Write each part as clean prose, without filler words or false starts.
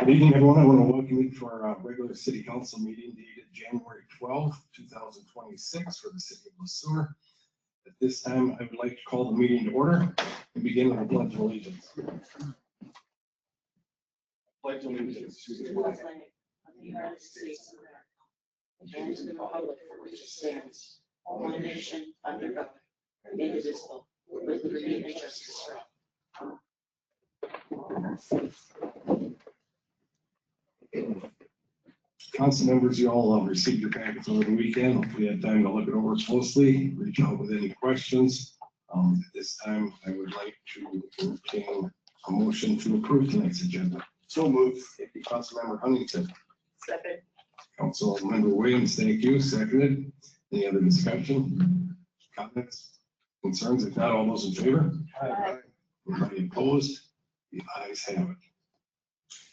Good evening, everyone. I want to welcome you to our regular city council meeting dated January 12th, 2026 for the city of Sueur. At this time, I would like to call the meeting to order and begin with a pledge of allegiance. Pledge allegiance to the flag of the United States of America and to the republic for which it stands, one nation under God, indivisible, with liberty and justice for all. Council members, you all received your packets over the weekend. Hopefully you had time to look it over closely, reach out with any questions. At this time, I would like to entertain a motion to approve tonight's agenda. So moved. Thank you, Councilmember Huntington. Second. Councilmember Williams, thank you. Seconded. Any other discussion? Comments? Concerns? If not, all those in favor? Aye. Anybody opposed? The ayes have it.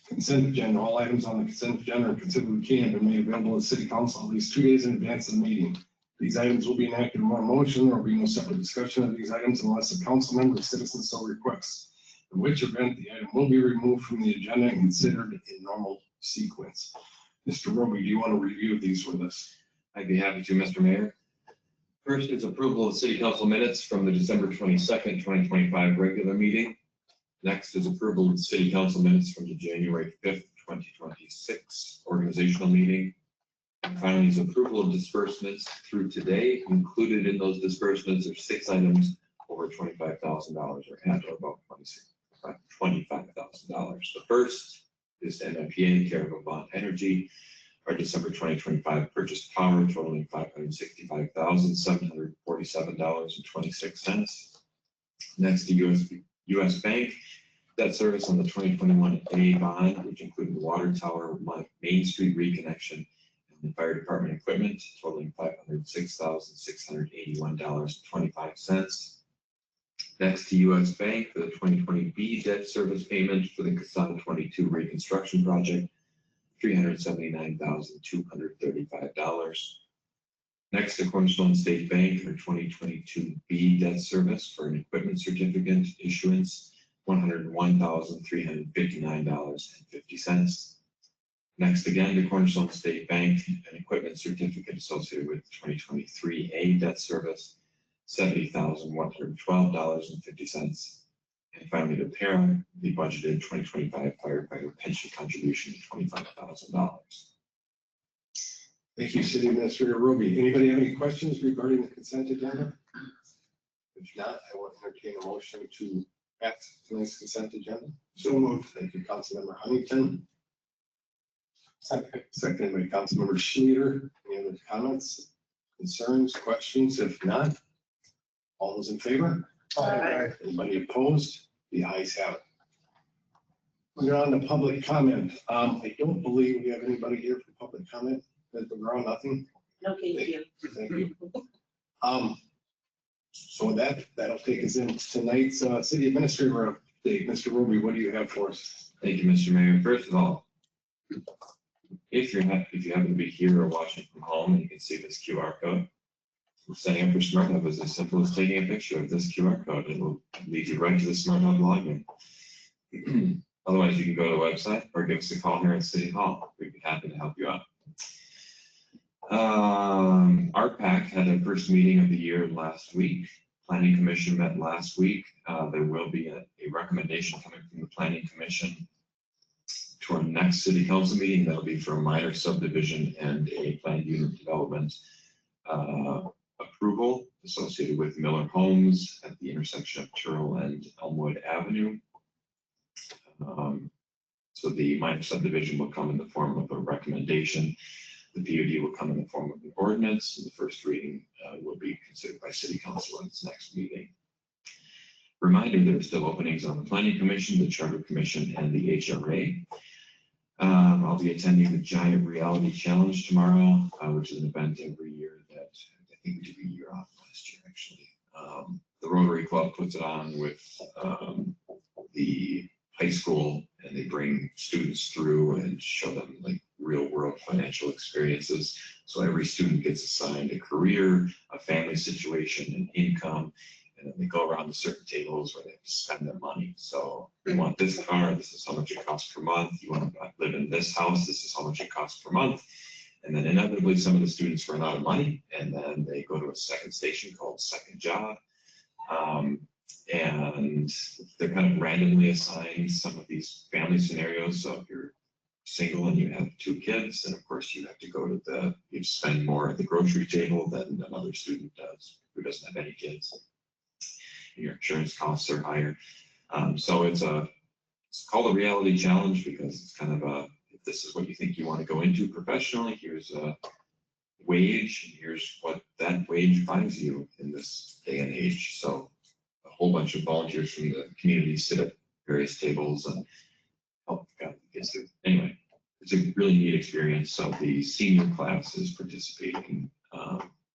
Consent agenda. All items on the consent agenda are considered routine and have been made available to the city council at least 2 days in advance of the meeting. These items will be enacted in one motion. There will be no separate discussion of these items unless a council member or citizen so requests, in which event the item will be removed from the agenda and considered in normal sequence. Mr. Roby, do you want to review these with us? I'd be happy to, Mr. Mayor. First is approval of city council minutes from the December 22nd, 2025 regular meeting. Next is approval of city council minutes from the January 5th, 2026 organizational meeting. And finally is approval of disbursements through today. Included in those disbursements are 6 items over $25,000 or at or about $25,000. The first is MMPA, care of Avant Energy. Our December 2025 purchased power totaling $565,747.26. Next to U.S. Bank debt service on the 2021 A bond, which included the water tower, Main Street reconnection, and the fire department equipment totaling $506,681.25. Next to U.S. Bank for the 2020 B debt service payment for the Casada 22 reconstruction project, $379,235. Next to Cornerstone State Bank for 2022 B debt service for an equipment certificate issuance, $101,359.50. Next again to Cornerstone State Bank, an equipment certificate associated with 2023 A debt service, $70,112.50. And finally to Para, the budgeted 2025 firefighter pension contribution of $25,000. Thank you, City Administrator Roby. Anybody have any questions regarding the consent agenda? If not, I will entertain a motion to pass tonight's consent agenda. So moved. Thank you, Councilmember Huntington. Seconded by Councilmember Schleter. Any other comments, concerns, questions? If not, all those in favor? Aye. Anybody opposed? The ayes have it. Moving on to public comment. I don't believe we have anybody here for public comment. Around nothing. No, thank you. Thank you. So with that'll take us into tonight's city administrator update. Mr. Roby, what do you have for us? Thank you, Mr. Mayor. First of all, if you happen to be here or watching from home, and you can see this QR code, setting up your Smart Hub is as simple as taking a picture of this QR code. It will lead you right to the Smart Hub login. Otherwise, you can go to the website or give us a call here at City Hall. We'd be happy to help you out. RPAC had their first meeting of the year last week. Planning Commission met last week. There will be a recommendation coming from the Planning Commission to our next City Council meeting. That'll be for a minor subdivision and a planned unit development approval associated with Miller Homes at the intersection of Turl and Elmwood Avenue. So the minor subdivision will come in the form of a recommendation. The PUD will come in the form of an ordinance, and the first reading will be considered by City Council at its next meeting. Reminder, there are still openings on the Planning Commission, the Charter Commission, and the HRA. I'll be attending the Giant Reality Challenge tomorrow, which is an event every year that I think we did a year off last year, actually. The Rotary Club puts it on with the high school, and they bring students through and show them like real world financial experiences. So every student gets assigned a career, a family situation, an income, And then they go around to certain tables where they have to spend their money. So you want this car, this is how much it costs per month. You want to live in this house, this is how much it costs per month. And then inevitably some of the students run out of money and then they go to a second station called Second Job. And they're kind of randomly assigned some of these family scenarios. So if you're single and you have 2 kids, then of course you have to go to you spend more at the grocery table than another student does who doesn't have any kids. And your insurance costs are higher. So it's called a reality challenge because it's kind of if this is what you think you want to go into professionally, here's a wage, and here's what that wage finds you in this day and age. So a whole bunch of volunteers from the community sit at various tables and help the kids through. Anyway, it's a really neat experience. So the senior class is participating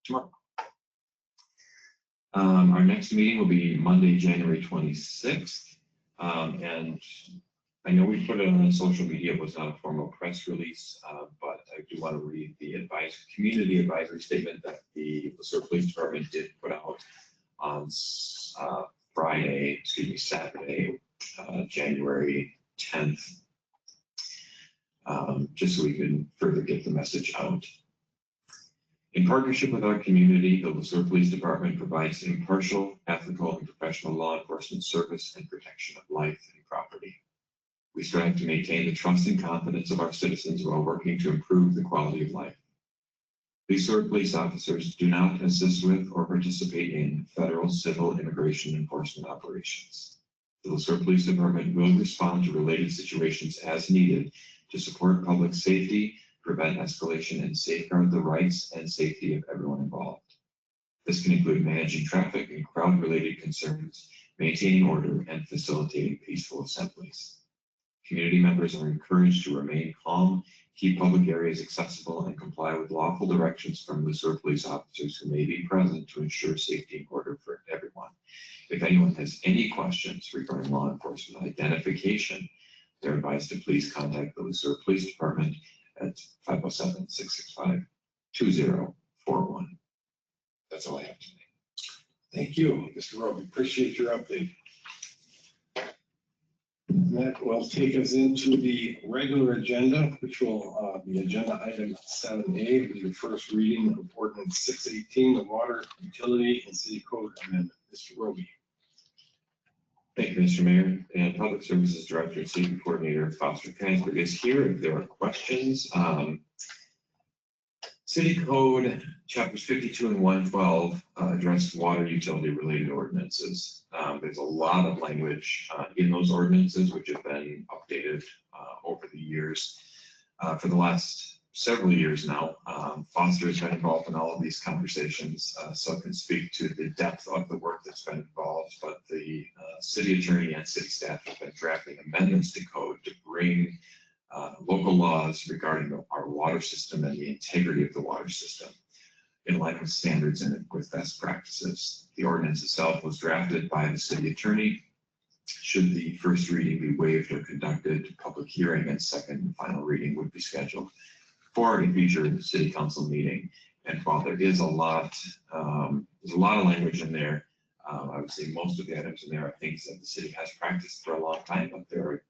tomorrow. Our next meeting will be Monday, January 26th. And I know we put it on social media, it was not a formal press release, but I do want to read the community advisory statement that the Sueur Police Department did put out on Saturday, January 10th, just so we can further get the message out. In partnership with our community, the Sueur Police Department provides impartial, ethical, and professional law enforcement service and protection of life and property. We strive to maintain the trust and confidence of our citizens while working to improve the quality of life. These Sueur police officers do not assist with or participate in federal civil immigration enforcement operations. The Sueur Police Department will respond to related situations as needed to support public safety, prevent escalation, and safeguard the rights and safety of everyone involved. This can include managing traffic and crowd-related concerns, maintaining order, and facilitating peaceful assemblies. Community members are encouraged to remain calm, keep public areas accessible, and comply with lawful directions from the Sueur police officers who may be present to ensure safety and order for everyone. If anyone has any questions regarding law enforcement identification, they're advised to please contact the Sueur Police Department at 507-665-2041. That's all I have today. Thank you, Mr. Roby. Appreciate your update. That will take us into the regular agenda, which will be agenda item 7A, be the first reading of ordinance 618, the water utility and city code amendment. Mr. Roby. Thank you, Mr. Mayor. And Public Services Director and Safety Coordinator Foster Kansberg is here if there are questions. City Code chapters 52 and 112 address water utility related ordinances. There's a lot of language in those ordinances which have been updated over the years. For the last several years now, Foster has been involved in all of these conversations, so I can speak to the depth of the work that's been involved, but the city attorney and city staff have been drafting amendments to code to bring local laws regarding our water system and the integrity of the water system in line with standards and with best practices. The ordinance itself was drafted by the city attorney. Should the first reading be waived or conducted, public hearing and second and final reading would be scheduled for a future city council meeting. And while there is a lot of language in there, I would say most of the items in there are things that the city has practiced for a long time, but there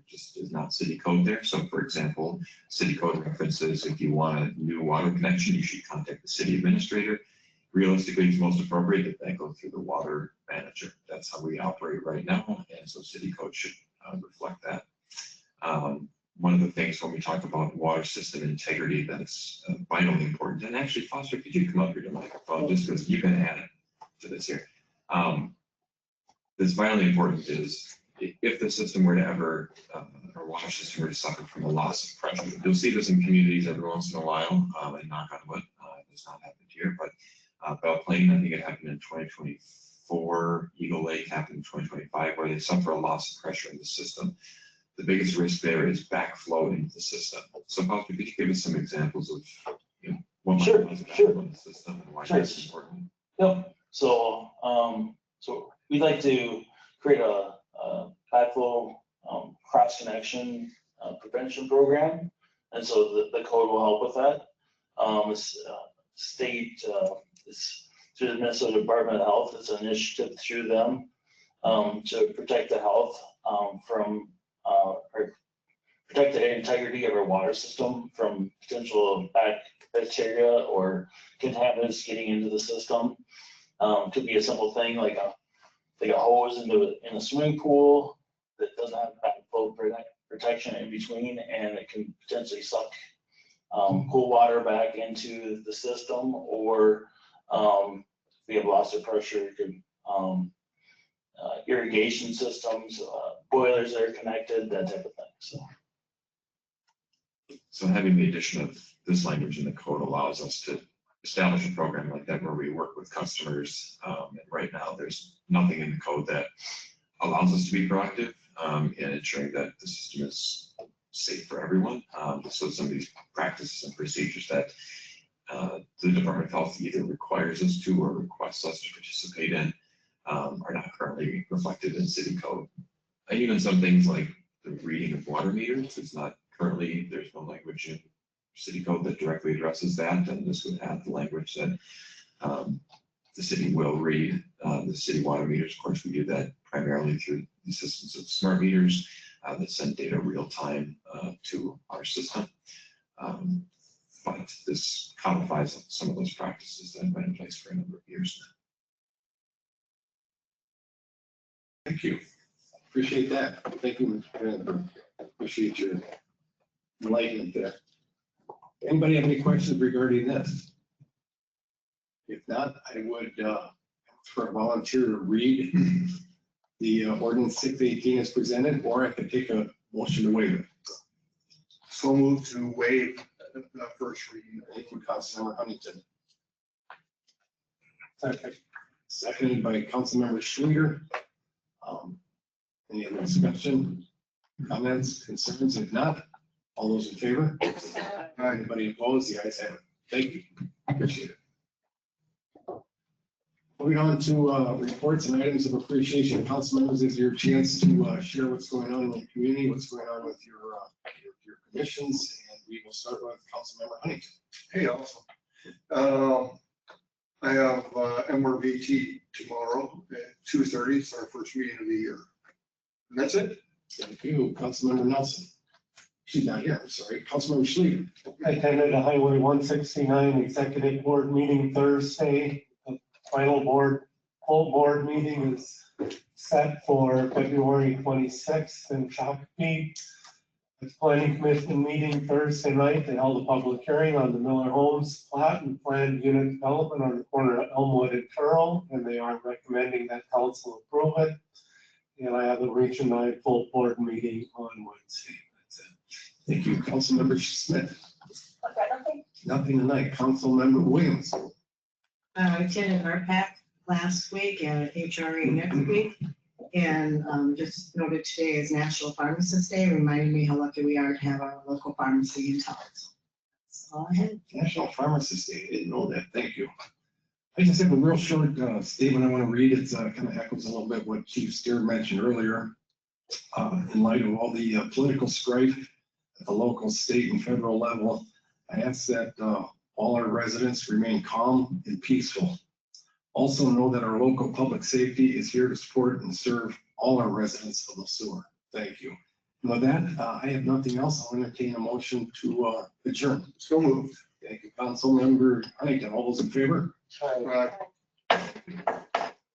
just is not city code there. So for example, city code references, if you want a new water connection, you should contact the city administrator. Realistically, it's most appropriate that go through the water manager. That's how we operate right now. And so city code should reflect that. One of the things when we talk about water system integrity that's vitally important, and actually Foster, could you come up here to the microphone just because you can add to this here. That's vitally important is if the system were to ever, our water system were to suffer from a loss of pressure, you'll see this in communities every once in a while, and knock on wood, it has not happened here, but Belle Plaine, I think it happened in 2024, Eagle Lake happened in 2025, where they suffer a loss of pressure in the system. The biggest risk there is backflow into the system. So Foster, could you give us some examples of what might cause backflow in the system and why that's important? Yep. So, we'd like to create a backflow cross connection prevention program, and so the code will help with that. State is through the Minnesota Department of Health. It's an initiative through them to protect the health from, or protect the integrity of our water system from potential bacteria or contaminants getting into the system. Could be a simple thing like a hose in a swimming pool that doesn't have backflow protection in between, and it can potentially suck cool water back into the system, or we have loss of pressure. It could, irrigation systems, boilers that are connected, that type of thing. So having the addition of this language in the code allows us to establish a program like that where we work with customers. And right now, there's nothing in the code that allows us to be proactive in ensuring that the system is safe for everyone. So some of these practices and procedures that the Department of Health either requires us to or requests us to participate in are not currently reflected in city code. And even some things like the reading of water meters is not currently, there's no language in city code that directly addresses that, and this would have the language that the city will read the city water meters. Of course, we do that primarily through the assistance of smart meters that send data real time to our system. But this codifies some of those practices that have been in place for a number of years now. Thank you. Appreciate that. Thank you, Mr. Vandenberg. Appreciate your enlightenment there. Anybody have any questions regarding this? If not, I would ask for a volunteer to read the ordinance 618 as presented, or I could take a motion to waive it. So move to waive the first reading. Thank you, Councilmember Huntington. Second. Seconded by Councilmember Sueur. Any other discussion, comments, concerns? If not, all those in favor? Anybody opposed? The ayes have it. Thank you. Appreciate it. Moving on to reports and items of appreciation. Council members, is your chance to share what's going on in the community, what's going on with your commissions, and we will start with Councilmember Huntington. Hey, awesome. I have MRVT tomorrow at 2:30. It's our first meeting of the year. And that's it. Thank you, Councilmember Nelson. She's not here, I'm sorry. Councilmember Schlee. I attended a Highway 169 Executive Board meeting Thursday. The final full board meeting is set for February 26th in Shakopee. The Planning Commission meeting Thursday night, they held a public hearing on the Miller Homes plat and planned unit development on the corner of Elmwood and Carroll, and they are recommending that council approve it. And I have a Region 9 full board meeting on Wednesday. That's it. Thank you, Councilmember Smith. Okay, nothing. Nothing tonight. Councilmember Williams. I attended RPAC last week and HRA next week. And just noted today is National Pharmacist Day, reminding me how lucky we are to have our local pharmacy in town. That's all I had. National Pharmacist Day. I didn't know that. Thank you. I just have a real short statement I want to read. It's kind of echoes a little bit what Chief Sueur mentioned earlier. In light of all the political strife at the local, state, and federal level, I ask that all our residents remain calm and peaceful. Also know that our local public safety is here to support and serve all our residents of the Sueur. Thank you. And with that, I have nothing else. I'll entertain a motion to adjourn. So moved. Thank you, Councilmember Huntington. All those in favor? Aye.